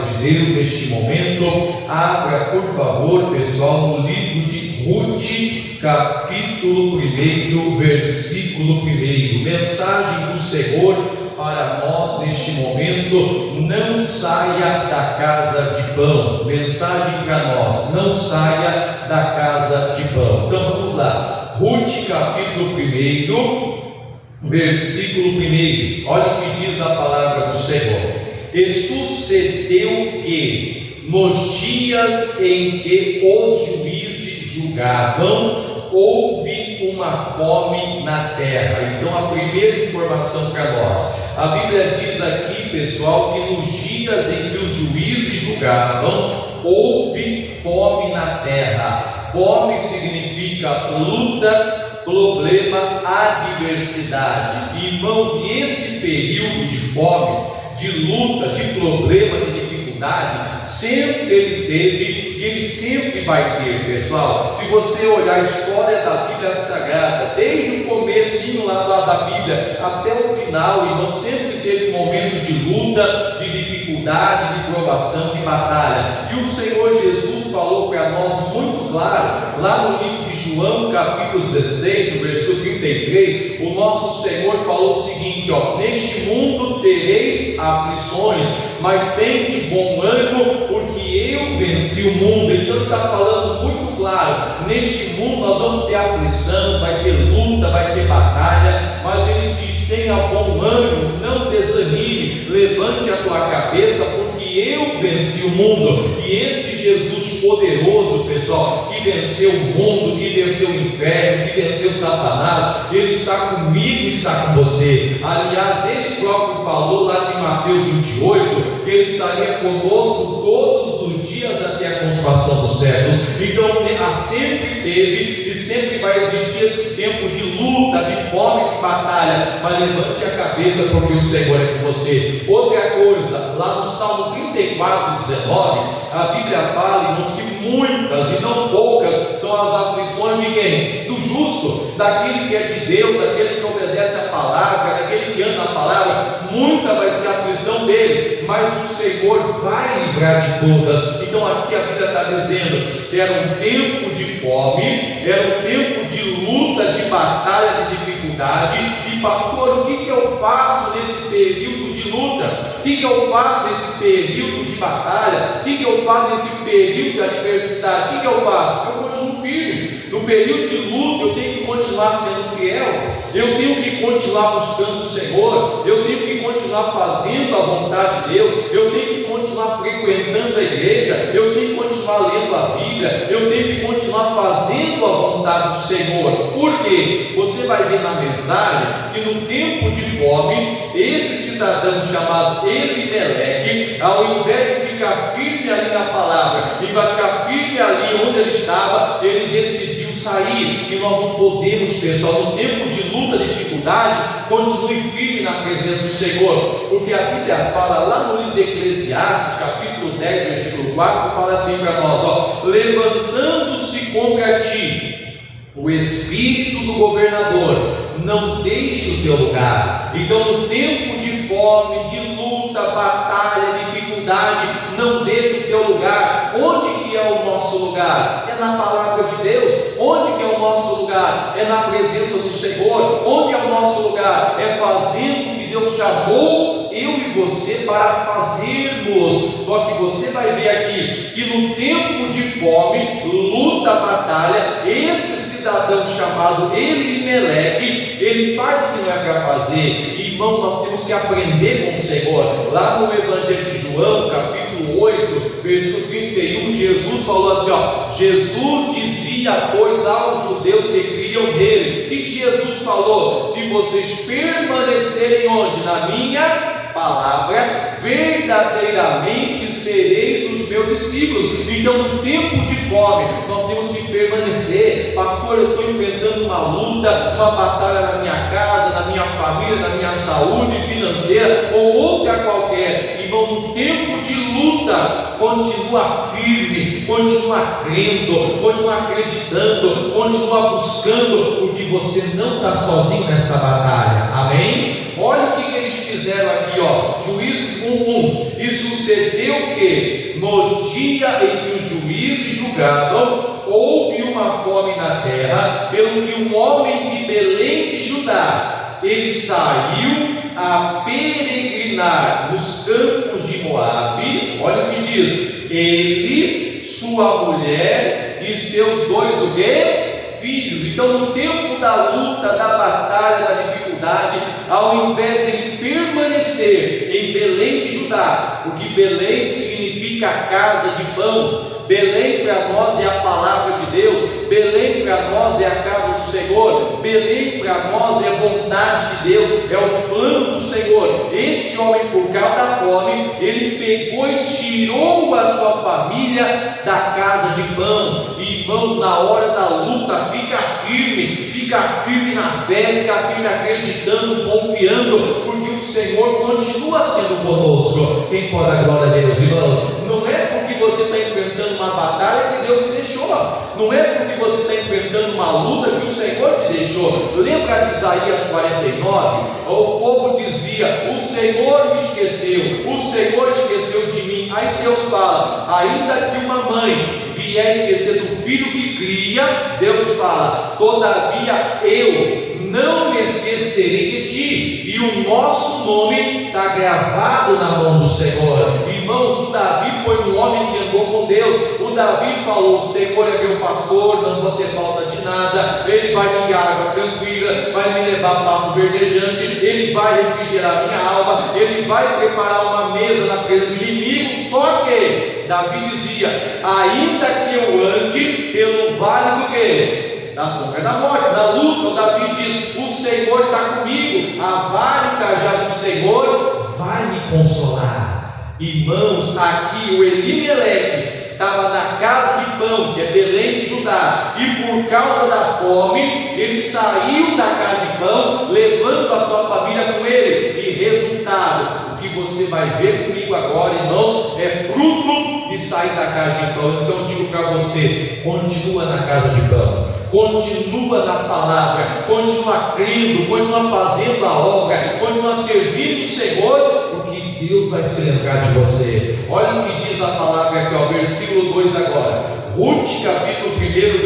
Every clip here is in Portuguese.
de Deus neste momento. Abra, por favor, pessoal, no livro de Ruth, capítulo 1, versículo 1. Mensagem do Senhor para nós neste momento: não saia da casa de pão. Mensagem para nós: não saia da casa de pão. Então vamos lá, Ruth capítulo 1, versículo 1. Olha o que diz a palavra do Senhor. E sucedeu que nos dias em que os juízes julgavam, houve uma fome na terra. Então a primeira informação para nós, a Bíblia diz aqui, pessoal, que nos dias em que os juízes julgavam, houve fome na terra. Fome significa luta, problema, adversidade. Irmãos, e esse período de fome, de luta, de problema, de dificuldade, sempre ele teve e ele sempre vai ter, pessoal. Se você olhar a história da Bíblia Sagrada, desde o comecinho lá da Bíblia até o final, irmão, sempre teve um momento de luta, de dificuldade, de provação, de batalha. E o Senhor Jesus falou para nós muito claro, lá no livro de João, capítulo 16, no versículo 33, o nosso Senhor falou o seguinte: neste mundo tereis aflições, mas tende bom ânimo, porque eu venci o mundo. Então ele está falando muito claro: neste mundo nós vamos ter aflição, vai ter luta, vai ter batalha, mas ele diz: tenha bom ânimo, não desanime, levante a tua cabeça, porque eu venci o mundo. E esse Jesus poderoso, pessoal, que venceu o mundo, que venceu o inferno, que venceu Satanás, ele está comigo, está com você. Aliás, ele próprio falou lá em Mateus 28 que ele estaria conosco todos os dias até a consumação dos séculos. Então sempre teve e sempre vai existir esse tempo de luta, de fome, de batalha, mas levante a cabeça, porque o Senhor é com você. Outra coisa, lá no Salmo 34, 19, a Bíblia fala, irmãos, que muitas e não poucas são as aflições de quem? Do justo, daquele que é de Deus, daquele que obedece a palavra, daquele que anda a palavra. Muita vai ser a aflição dele, mas o Senhor vai livrar de todas. Então aqui a Bíblia está dizendo que era um tempo de fome, era um tempo de luta, de batalha, de dificuldade. E pastor, o que eu faço nesse período de luta? O que eu faço nesse período de batalha? O que eu faço nesse período de adversidade? O que eu faço? Eu continuo firme. No período de luta eu tenho que continuar sendo fiel, eu tenho que continuar buscando o Senhor, eu tenho que continuar fazendo a vontade de Deus, eu tenho que continuar frequentando a igreja, eu tenho que continuar lendo a Bíblia, eu tenho que continuar fazendo a vontade do Senhor. Por quê? Você vai ver na mensagem que no tempo de fome, esse cidadão chamado Elimeleque, ao invés de ficar firme ali na palavra e vai ficar firme ali onde ele estava, ele decidiu sair. E nós não podemos, pessoal, no tempo de luta, de dificuldade, continue firme na presença do Senhor, porque a Bíblia fala lá no livro de Eclesiastes, capítulo 10, versículo 4, fala assim para nós: levantando-se contra ti o espírito do governador, não deixe o teu lugar. Então no tempo de fome, de luta, batalha, dificuldade, não deixe o teu lugar. Onde que é o nosso lugar? É na palavra de Deus. Onde que é o nosso lugar? É na presença do Senhor. Onde é o nosso lugar? É fazendo o que Deus chamou eu e você para fazermos. Só que você vai ver aqui que no tempo de fome, luta, batalha, esse cidadão chamado Elimeleque, ele faz o que não é para fazer. Irmão, nós temos que aprender com o Senhor. Lá no Evangelho de João, capítulo 8, versículo 31, Jesus falou assim: Jesus dizia, pois, aos judeus que criam nele. O que Jesus falou? Se vocês permanecerem onde? Na minha palavra, verdadeiramente sereis os meus discípulos. Então no tempo de fome nós temos que permanecer. Pastor, eu estou enfrentando uma luta, uma batalha na minha casa, na minha família, na minha saúde financeira ou outra qualquer. Irmão, no tempo de luta, continua firme, continua crendo, continua acreditando, continua buscando, porque você não está sozinho nesta batalha. Amém? Olha o que ele eles fizeram aqui, ó, Juízes 1:1. E sucedeu que, nos dias em que os juízes julgavam, houve uma fome na terra, pelo que um homem de Belém de Judá, ele saiu a peregrinar nos campos de Moabe. Olha o que diz: ele, sua mulher e seus dois o quê? Filhos. Então, no tempo da luta, da batalha, da dificuldade, ao invés de ele permanecer em Belém de Judá, porque Belém significa casa de pão, Belém para nós é a palavra de Deus, Belém para nós é a casa do Senhor, Belém para nós é a vontade de Deus, é os planos do Senhor. Esse homem, por causa da fome, ele pegou e tirou a sua família da casa de pão. E, irmãos, na hora da luta, fica firme na fé, fica firme acreditando, confiando, porque o Senhor continua sendo conosco. Quem pode dar glória a Deus, irmão? Não é porque você está enfrentando uma batalha que Deus te deixou, não é porque você está enfrentando uma luta que o Senhor te deixou. Lembra de Isaías 49? O povo dizia: o Senhor me esqueceu, o Senhor esqueceu de mim. Aí Deus fala: ainda que uma mãe vier esquecer do filho que cria, Deus fala: todavia eu não me esquecerei de ti. E o nosso nome está gravado na mão do Senhor. Irmãos, o Davi foi um homem que andou com Deus. O Davi falou: o Senhor é meu pastor, não vou ter falta de nada, Ele vai me guiar água tranquila, vai me levar a pasto verdejante, Ele vai refrigerar minha alma, Ele vai preparar uma mesa na presença do inimigo. Só que Davi dizia: ainda que eu ande pelo vale do quê? Da sombra da morte, da luta. O Davi diz: o Senhor está comigo, a vara e o cajado do Senhor vai me consolar. Irmãos, aqui o Elimeleque estava na casa de pão, que é Belém de Judá, e por causa da fome, ele saiu da casa de pão, levando a sua família com ele. E resultado, o que você vai ver comigo agora, irmãos, é fruto de sair da casa de pão. Então eu digo para você: continua na casa de pão, continua na palavra, continua crendo, continua fazendo a obra, continua servindo o Senhor, porque Deus vai se lembrar de você. Olha o que diz a palavra aqui, ó, versículo 2 agora. Ruth, capítulo 1,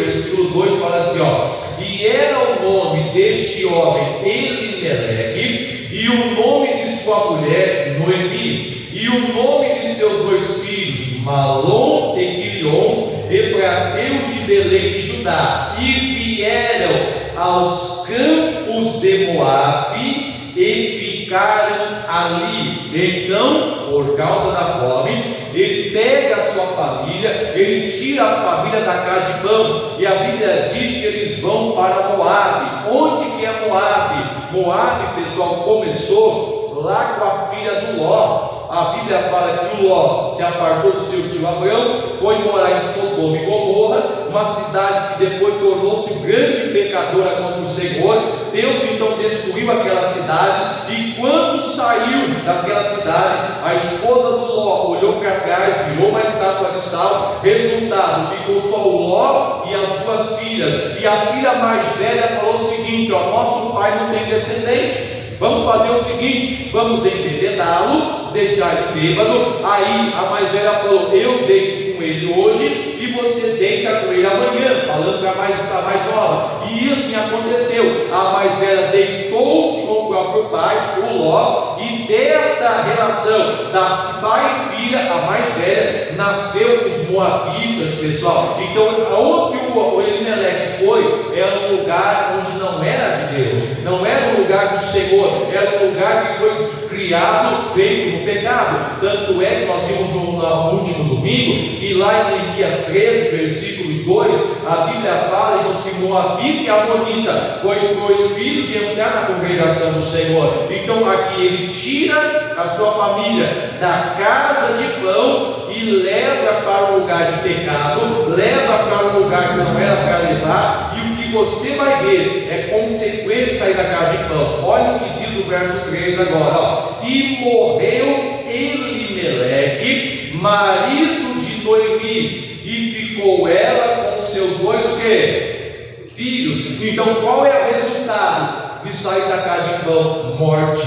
versículo 2, fala assim, ó: e era o nome deste homem Elimeleque, e o nome de sua mulher Noemi, e o nome de seus dois filhos Malom e Quilion, efrateus de Belém de Judá, e vieram aos campos de Moabe e ficaram ali. Então, por causa da fome, ele pega a sua família, ele tira a família da casa de pão, e a Bíblia diz que eles vão para Moabe. Onde que é Moabe? Moabe, pessoal, começou lá com a filha do Ló. A Bíblia fala que o Ló se apartou do seu tio Abraão, foi morar em Sodoma e Gomorra, uma cidade que depois tornou-se grande pecadora contra o Senhor. Deus então destruiu aquela cidade, e quando saiu daquela cidade, a esposa do Ló olhou para trás, virou uma estátua de sal. Resultado, ficou só o Ló e as duas filhas, e a filha mais velha falou o seguinte: ó, nosso pai não tem descendente, vamos fazer o seguinte, vamos embebedá-lo, deixar ele bêbado. Aí a mais velha falou: eu deito com ele hoje e você deita com ele amanhã, falando para a mais nova. E assim aconteceu. A mais velha deitou-se com o próprio pai, o Ló, e dessa relação da pai e filha, a mais velha, nasceu os moabitas, pessoal. Então, onde o Elimeleque foi, era um lugar onde não era de Deus, não era um lugar do Senhor, era um lugar que foi criado, feito no pecado. Tanto é que nós vimos no último domingo, que lá em Neemias 13, versículo 2, a Bíblia fala, irmãos, que Moabita e Amonita foi proibido de entrar na congregação do Senhor. Então aqui ele tira a sua família da casa de pão e leva para um lugar de pecado, leva para um lugar que não era para levar. E o que você vai ver é consequente sair da casa de pão. Olha o que diz o verso 3 agora, ó: e morreu Elimeleque, marido de Noemi, e ficou ela com seus dois o quê? Filhos. Então qual é o resultado de sair da casa de pão? Morte.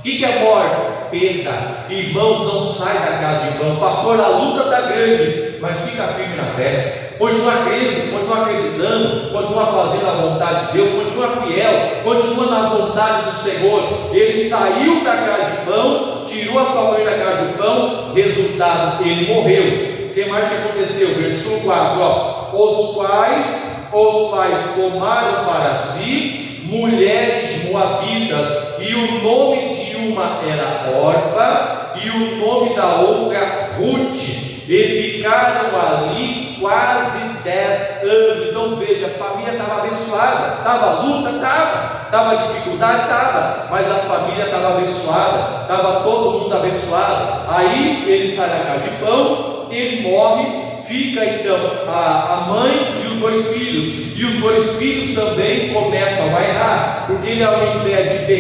O que é morte? Perda. Irmãos, não sai da casa de irmão. Pastor, a luta está grande, mas fica firme na fé. Continua crendo, continua acreditando, continua fazendo a vontade de Deus, continua fiel, continua na vontade do Senhor. Ele saiu da casa de pão, tirou a sua mãe da casa de pão, resultado, ele morreu. O que mais que aconteceu? Versículo 4, os quais tomaram para si mulheres moabitas, e o nome de uma era Orfa, e o nome da outra Ruth, e ficaram ali quase 10 anos. Então veja, a família estava abençoada, estava luta, estava dificuldade, mas a família estava abençoada, estava todo mundo abençoado. Aí ele sai da casa de pão, ele morre. Fica então a mãe e os 2 filhos, e os 2 filhos também começam a errar, porque ele, ao invés de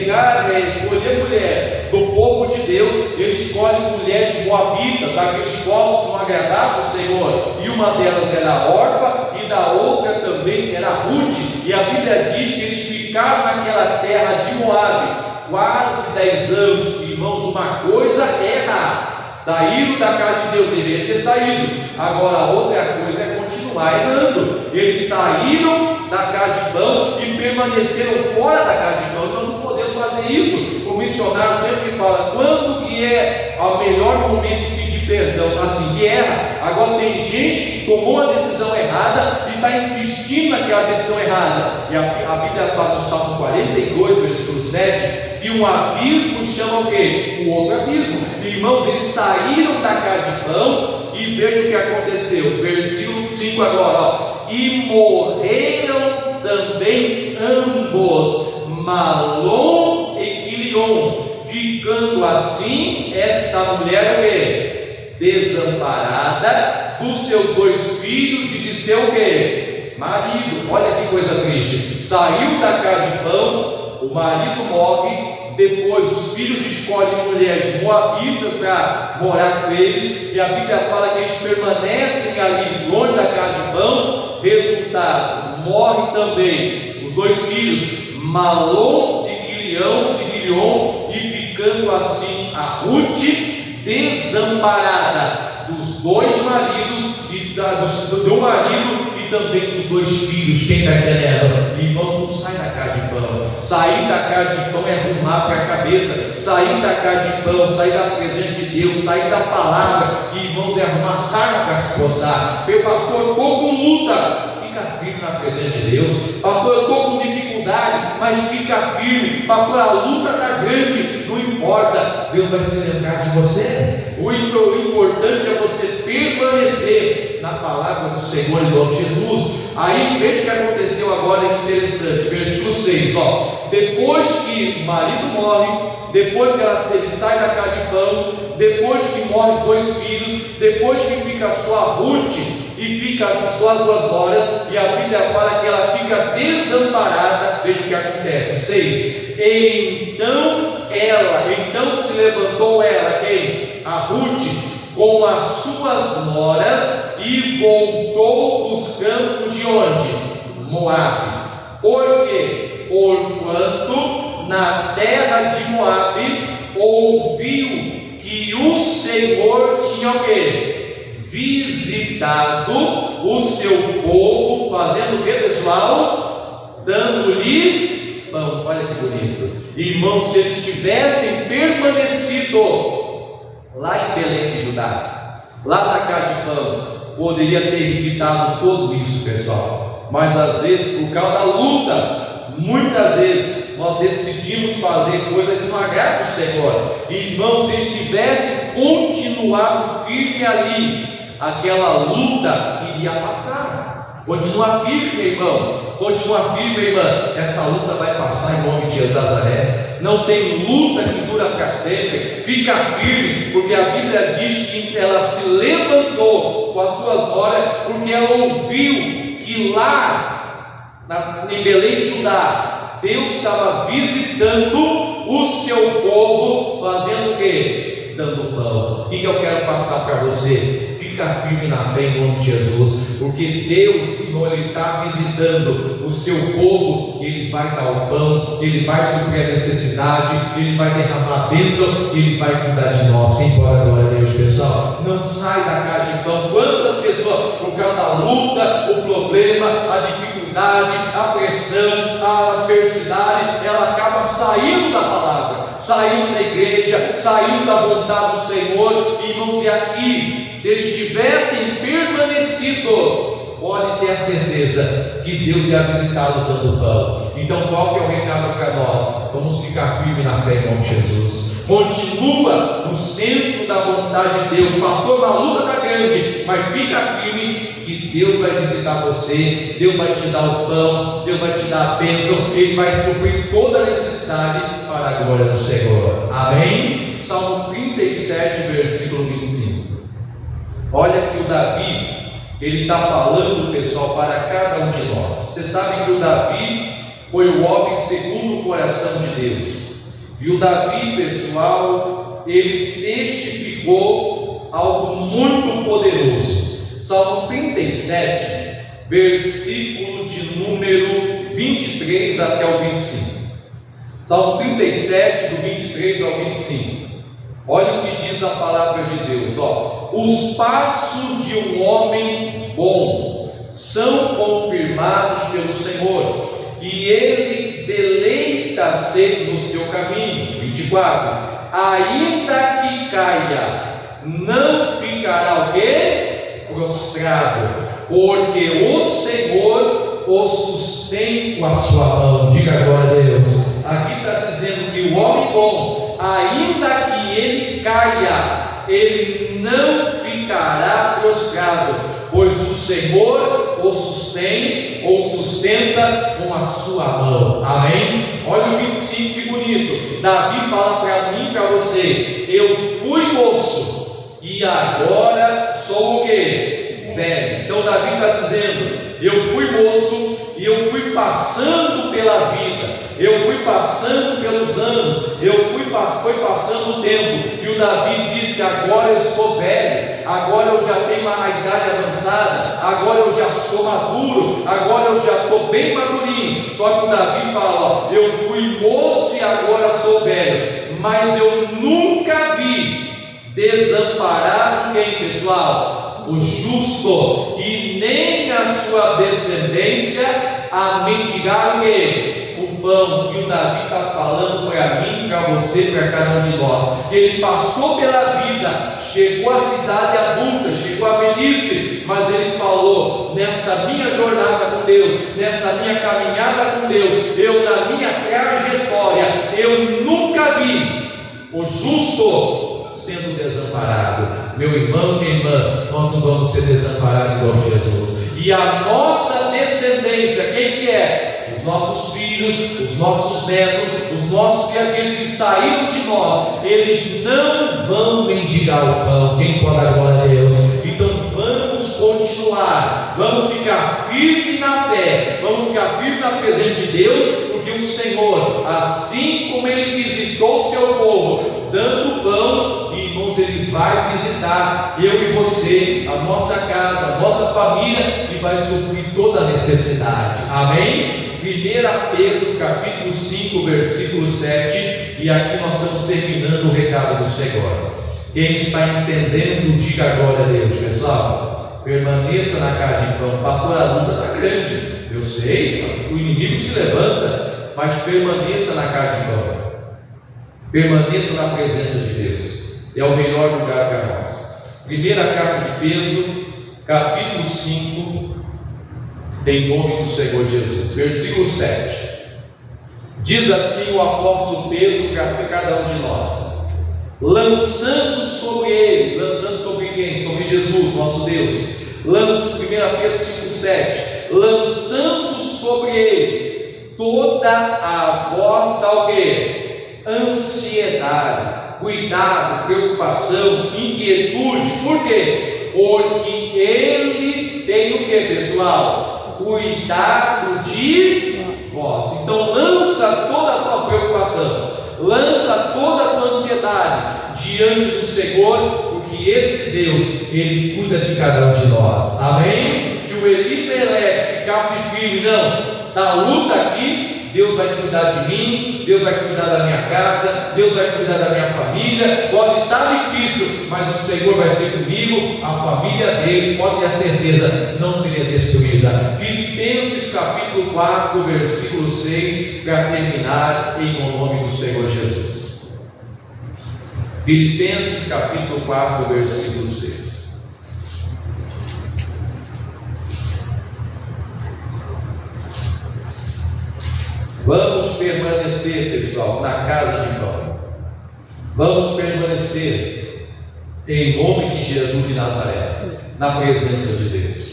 escolher mulher do povo de Deus, ele escolhe mulheres moabitas, daqueles povos que não agradavam o Senhor, e uma delas era a Orfa, e da outra também era a Ruth, e a Bíblia diz que eles ficaram naquela terra de Moabe quase 10 anos. Irmãos, uma coisa é errar. Saíram da casa de Deus, deveria ter saído. Agora a outra coisa é continuar errando. Eles saíram da casa de pão e permaneceram fora da casa de pão. Nós não podemos fazer isso. O missionário sempre fala: quando que é o melhor momento de pedir perdão? Assim que erra. Agora tem gente que tomou uma decisão errada e está insistindo naquela decisão errada. E a Bíblia fala no Salmo 42, versículo 7, que um abismo chama o quê? O outro abismo. Irmãos, eles saíram da casa de pão, e veja o que aconteceu. Versículo 5 agora, e morreram também ambos, Malom e Quilion, ficando assim esta mulher o quê? Desamparada dos seus 2 filhos e de seu o quê? Marido. Olha que coisa triste. Saiu da casa de pão, o marido morre, depois os filhos escolhem mulheres moabitas para morar com eles, e a Bíblia fala que eles permanecem ali longe da casa de pão. Resultado, morre também os 2 filhos, Malom e Quilion, e ficando assim a Ruth desamparada dos 2 maridos, do marido e também dos 2 filhos. Quem está entendendo? Irmão, não sai da casa de pão. Sair da casa de pão é arrumar para a cabeça. Sair da casa de pão, sair da presença de Deus, sair da palavra, irmãos, é arrumar sarna para se coçar. Meu pastor, eu estou com luta. Fica firme na presença de Deus. Pastor, eu estou com dificuldade, mas fica firme. Pastor, a luta está grande, não importa, Deus vai se lembrar de você. O importante é você permanecer na palavra do Senhor, em nome de Jesus. Aí veja o que aconteceu agora, é interessante. Versículo 6, depois que o marido morre, depois que ele sai da casa de pão, depois que morre os 2 filhos, depois que fica só a Ruth e fica só as 2 noras, e a Bíblia fala que ela fica desamparada. Veja o que acontece. 6, então se levantou ela, quem? A Ruth, com as suas noras, e voltou dos campos de onde? Moabe. Por quê? Porquanto na terra de Moabe ouviu que o Senhor tinha o quê? Visitado o seu povo, fazendo o que, pessoal? Dando-lhe pão. Olha que bonito. Irmãos, se eles tivessem permanecido lá em Belém de Judá, lá na casa de pão, poderia ter evitado tudo isso, pessoal. Mas às vezes, por causa da luta, muitas vezes nós decidimos fazer coisa que não agrada o Senhor. Irmãos, se eles tivessem continuado firme ali, aquela luta iria passar. Continua firme, meu irmão. Continua firme, minha irmã. Essa luta vai passar em nome de Jesus de Nazaré. Não tem luta que dura para sempre. Fica firme, porque a Bíblia diz que ela se levantou com as suas noras, porque ela ouviu que lá em Belém de Judá, Deus estava visitando o seu povo, fazendo o quê? Dando pão. O que eu quero passar para você? Fica fica firme na fé em nome de Jesus, porque Deus, Senhor, Ele está visitando o seu povo, Ele vai dar o pão, Ele vai suprir a necessidade, Ele vai derramar a bênção, Ele vai cuidar de nós. Quem pode dar glória a Deus, pessoal? Não sai da casa de pão. Quantas pessoas, por causa da luta, o problema, a dificuldade, a pressão, a adversidade, ela acaba saindo da palavra, saindo da igreja, saindo da vontade do Senhor. Irmãos, e aqui, se eles tivessem permanecido, pode ter a certeza que Deus ia visitá-los dando pão. Então, qual que é o recado para nós? Vamos ficar firmes na fé em nome de Jesus. Continua no centro da vontade de Deus. Pastor, a luta está grande, mas fica firme que Deus vai visitar você, Deus vai te dar o pão, Deus vai te dar a bênção, Ele vai suprir toda a necessidade para a glória do Senhor. Amém? Salmo 37, versículo 25. Olha que o Davi, ele está falando, pessoal, para cada um de nós. Você sabe que o Davi foi o homem segundo o coração de Deus. E o Davi, pessoal, ele testificou algo muito poderoso. Salmo 37, versículo de número 23 até o 25. Salmo 37, do 23 ao 25. Olha o que diz a palavra de Deus, os passos de um homem bom são confirmados pelo Senhor, e ele deleita-se no seu caminho. 24. Ainda que caia, não ficará o quê? Prostrado, porque o Senhor o sustém com a sua mão. Diga agora a Deus. Aqui está dizendo que o homem bom, ainda que ele caia, ele não ficará prostrado, pois o Senhor o sustém ou sustenta com a sua mão. Amém? Olha o 25, que bonito. Davi fala para mim e para você: eu fui moço e agora sou o quê? Velho. Então Davi está dizendo: eu fui moço e eu fui passando pela vida, eu fui passando pelos anos, foi passando o tempo, e o Davi disse: agora eu sou velho, agora eu já tenho uma idade avançada, agora eu já sou maduro, agora eu já estou bem madurinho. Só que o Davi fala: eu fui moço e agora sou velho, mas eu nunca vi desamparado quem, pessoal? O justo, e nem a sua descendência a mendigar o quê? O pão. E o Davi está falando para mim, para você, para cada um de nós. Ele passou pela vida, chegou à idade adulta, chegou à velhice, mas ele falou: nessa minha jornada com Deus, nessa minha caminhada com Deus, eu, na minha trajetória, eu nunca vi o justo sendo desamparado. Meu irmão, minha irmã, nós não vamos ser desamparados igual Jesus. E a nossa descendência, quem que é? Os nossos filhos, os nossos netos, os nossos aqueles que saíram de nós, eles não vão mendigar o pão. Quem pode dar glória a Deus? Então vamos continuar, vamos ficar firmes na fé, vamos ficar firmes na presença de Deus, porque o Senhor, assim como Ele visitou o seu povo, dando pão, e irmãos, Ele vai visitar eu e você, a nossa casa, a nossa família, e vai suprir toda a necessidade. Amém? 1 Pedro capítulo 5, versículo 7, e aqui nós estamos terminando o recado do Senhor. Quem está entendendo, diga glória a Deus, pessoal. Permaneça na casa de pão. Pastor, a luta está grande, eu sei, o inimigo se levanta, mas permaneça na casa de pão. Permaneça na presença de Deus, é o melhor lugar para nós. Primeira carta de Pedro, capítulo 5, em nome do Senhor Jesus, versículo 7. Diz assim o apóstolo Pedro para cada um de nós: lançando sobre ele, lançando sobre quem? Sobre Jesus, nosso Deus. 1 Pedro 5,7: lançando sobre ele toda a vossa o quê? Ansiedade, cuidado, preocupação, inquietude. Por quê? Porque ele tem o que, pessoal? Cuidado de vós. Então lança toda a tua preocupação, lança toda a tua ansiedade diante do Senhor, porque porque esse Deus, Ele cuida de cada um de nós. Amém? Se o Elimeleque ficasse firme, não, da luta aqui, Deus vai cuidar de mim, Deus vai cuidar da minha casa, Deus vai cuidar da minha família. Pode estar difícil, mas o Senhor vai ser comigo, a família dele, pode ter a certeza, não seria destruída. Filipenses capítulo 4, versículo 6, para terminar, em nome do Senhor Jesus. Filipenses capítulo 4, versículo 6. Vamos permanecer, pessoal, na casa de pão. Vamos permanecer em nome de Jesus de Nazaré, na presença de Deus.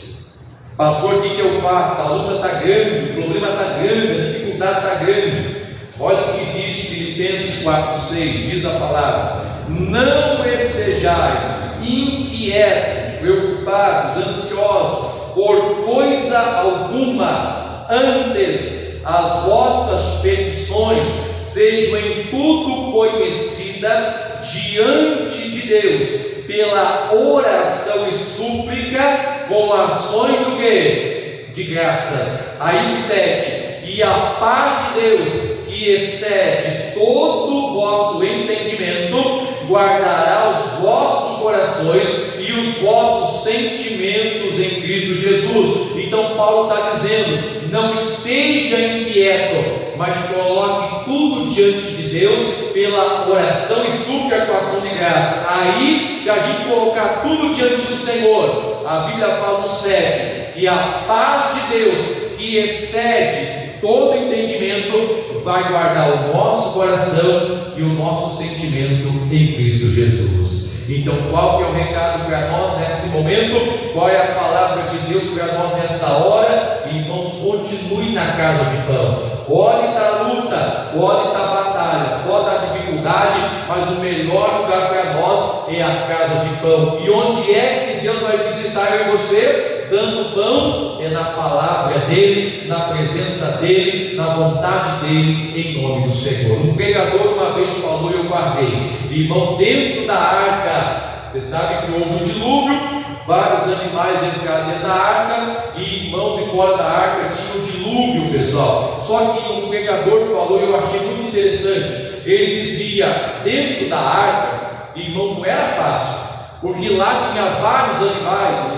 Pastor, o que eu faço? A luta está grande, o problema está grande, a dificuldade está grande. Olha o que diz Filipenses 4,6, diz a palavra: não estejais inquietos, preocupados, ansiosos por coisa alguma, antes as vossas petições sejam em tudo conhecidas diante de Deus, pela oração e súplica, com ações do quê? De graças. Aí o 7, e a paz de Deus, que excede todo o vosso entendimento, guardará os vossos corações e os vossos sentimentos em Cristo Jesus. Então Paulo está dizendo: não esteja inquieto, mas coloque tudo diante de Deus pela oração e súplica com ação de graça. Aí, se a gente colocar tudo diante do Senhor, a Bíblia fala no 7, e a paz de Deus, que excede todo entendimento, vai guardar o nosso coração e o nosso sentimento em Cristo Jesus. Então, qual que é o recado para nós neste momento? Qual é a palavra de Deus para nós nesta hora? Irmãos, continue na casa de pão. Pode dar luta, pode dar batalha, pode dar dificuldade, mas o melhor lugar para nós é a casa de pão. E onde é que Deus vai visitar eu e você? Dando pão, é na palavra dele, na presença dele, na vontade dele, em nome do Senhor. Um pregador uma vez falou, eu guardei: irmão, dentro da arca, você sabe que houve um dilúvio, vários animais entraram dentro da arca, e irmãos, e fora da arca tinha um dilúvio, pessoal. Só que um pregador falou, eu achei muito interessante. Ele dizia: dentro da arca, irmão, não era fácil, porque lá tinha vários animais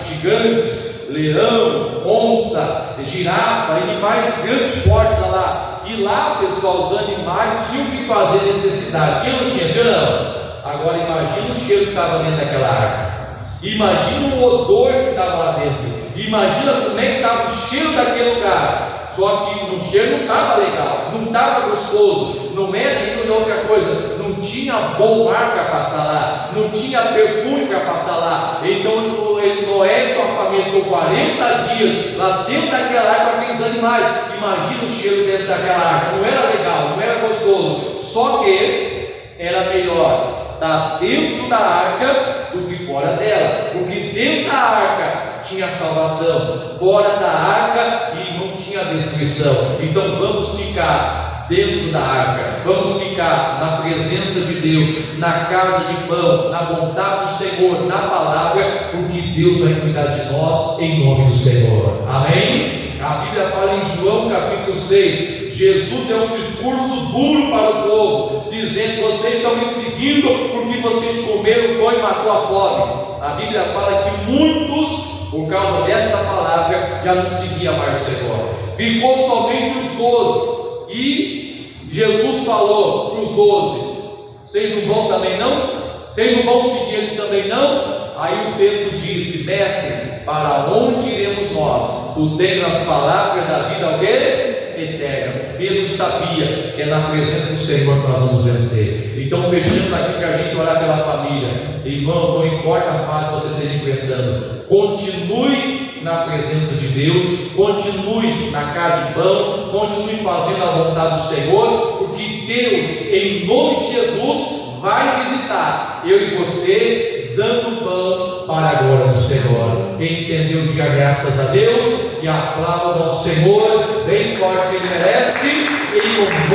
gigantes, leão, onça, girafa, animais de grandes portes lá. E lá, pessoal, os animais tinham que fazer necessidade. Tinha ou não tinha? Sim ou não? Agora imagina o cheiro que estava dentro daquela arca. Imagina o odor que estava lá dentro. Imagina como é que estava o cheiro daquele lugar. Só que o cheiro não estava legal, não estava gostoso, não é outra coisa, não tinha bom ar para passar lá, não tinha perfume para passar lá. Então Noé e sua família ficou 40 dias lá dentro daquela arca com aqueles animais. Imagina o cheiro dentro daquela arca, não era legal, não era gostoso. Só que era melhor estar dentro da arca do que fora dela, porque dentro da arca tinha salvação, fora da arca e não tinha destruição. Então vamos ficar dentro da arca, vamos ficar na presença de Deus, na casa de pão, na vontade do Senhor, na palavra, porque Deus vai cuidar de nós em nome do Senhor. Amém? A Bíblia fala em João capítulo 6, Jesus deu um discurso duro para o povo, dizendo: vocês estão me seguindo porque vocês comeram pão e matou a fome. A Bíblia fala que muitos, por causa desta palavra, já não seguia mais o Senhor. Ficou somente os 12. E Jesus falou para os 12: vocês não vão também não? Vocês não vão seguir eles também não? Aí o Pedro disse: mestre, para onde iremos nós? Tu tens as palavras da vida o quê? Eterna. Pedro sabia que é na presença do Senhor que nós vamos vencer. Então, fechando aqui para a gente orar pela família. Irmão, não importa a fase que você esteja enfrentando, continue na presença de Deus, continue na casa de pão, continue fazendo a vontade do Senhor, porque Deus, em nome de Jesus, vai visitar eu e você, dando pão para a glória do Senhor. Quem entendeu, diga graças a Deus e aplauda ao Senhor bem forte que Ele merece, em nome